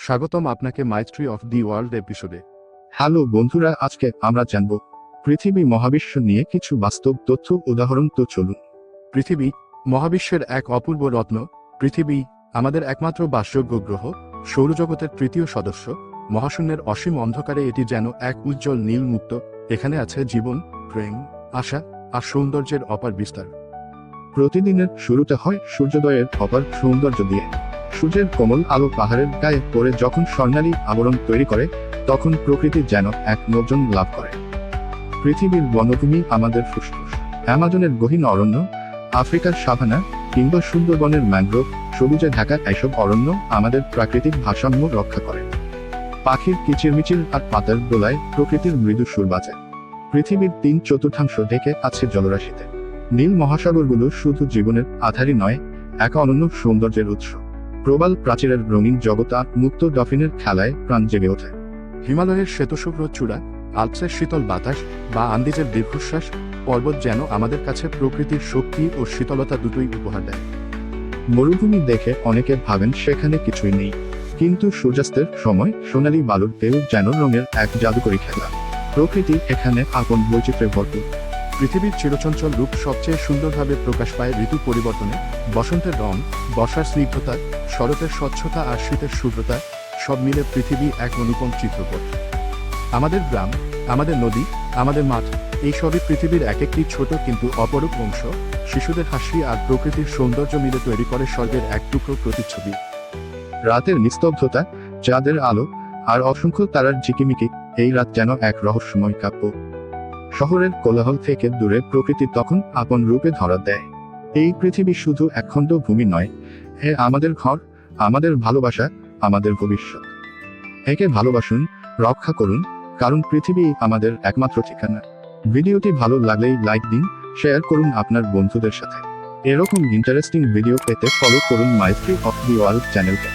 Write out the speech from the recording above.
স্বাগতম আপনাকে mystery of the world এপিসোডে। হ্যালো বন্ধুরা, আজকে আমরা জানব পৃথিবী মহাবিশ্ব নিয়ে কিছু বাস্তব তথ্য উদাহরণ। তো চলুন। পৃথিবী মহাবিশ্বের এক অপূর্ব রত্ন। পৃথিবী আমাদের একমাত্র বাসযোগ্য গ্রহ, সৌরজগতের তৃতীয় সদস্য। মহাশূন্যের অসীম অন্ধকারে এটি যেন এক উজ্জ্বল নীল মুক্ত। এখানে আছে জীবন, প্রেম, আশা আর সৌন্দর্যের অপার বিস্তার। প্রতিদিনের শুরুটা হয় সূর্যোদয়ের অপার সৌন্দর্য দিয়ে। সূর্যের কোমল আলো পাহাড়ের গায়ে পড়ে যখন স্বর্ণালী আবরণ তৈরি করে, তখন প্রকৃতি যেন এক নতুন লাভ করে। পৃথিবীর বনভূমি আমাদের ফুসফুস। অ্যামাজনের গহীন অরণ্য, আফ্রিকার সাভানা কিংবা সুন্দরবনের ম্যানগ্রোভ সবুজে ঢাকা এসব অরণ্য আমাদের প্রাকৃতিক ভারসাম্য রক্ষা করে। পাখির কিচিরমিচির আর পাতার দোলায় প্রকৃতির মৃদু সুর বাজে। পৃথিবীর 3/4 ঢেকে আছে জলরাশিতে। নীল মহাসাগরগুলো শুধু জীবনের আধারই নয়, এক অনন্য সৌন্দর্যের উৎস। প্রবাল প্রাচীরের রঙিন জগৎ আর মুক্ত ডলফিনের খেলায় প্রাণ জেগে ওঠে। হিমালয়ের শ্বেতশুভ্র চূড়া, আল্পসের শীতল বাতাস বা আন্দিজের দীর্ঘশ্বাস পর্বত যেন আমাদের কাছে প্রকৃতির শক্তি ও শীতলতা দুটোই উপহার দেয়। মরুভূমি দেখে অনেকে ভাবেন সেখানে কিছুই নেই, কিন্তু সূর্যাস্তের সময় সোনালী বালুর ঢেউ যেন রঙের এক জাদুকরী খেলা। প্রকৃতি এখানে আপন বৈচিত্র্যে ভরপুর। পৃথিবীর চিরচঞ্চল রূপ সবচেয়ে সুন্দরভাবে প্রকাশ পায় ঋতু পরিবর্তনে। বসন্তের রং, বর্ষার স্নিগ্ধতা, শরতের স্বচ্ছতা আর শীতের শুভ্রতা সব মিলে পৃথিবী এক অনুপম চিত্রপট। আমাদের গ্রাম, আমাদের নদী, আমাদের মাঠ, এই সবই পৃথিবীর এক একটি ছোট কিন্তু অপরূপ অংশ। শিশুদের হাসি আর প্রকৃতির সৌন্দর্য মিলে তৈরি করে স্বর্গের এক টুকরো প্রতিচ্ছবি। রাতের নিস্তব্ধতা, চাঁদের আলো আর অসংখ্য তারার ঝিকিমিকি, এই রাত যেন এক রহস্যময় কাব্য। শহরের কোলাহল থেকে দূরে প্রকৃতি তখন আপন রূপে ধরা দেয়। এই পৃথিবী শুধু একখণ্ড ভূমি নয়, এ আমাদের ঘর, আমাদের ভালোবাসা, আমাদের ভবিষ্যৎ। একে ভালোবাসুন, রক্ষা করুন, কারণ পৃথিবী আমাদের একমাত্র ঠিকানা। ভিডিওটি ভালো লাগলেই লাইক দিন, শেয়ার করুন আপনার বন্ধুদের সাথে। এরকম ইন্টারেস্টিং ভিডিও পেতে ফলো করুন মাইস্ট্রি অফ দি ওয়ার্ল্ড চ্যানেলকে।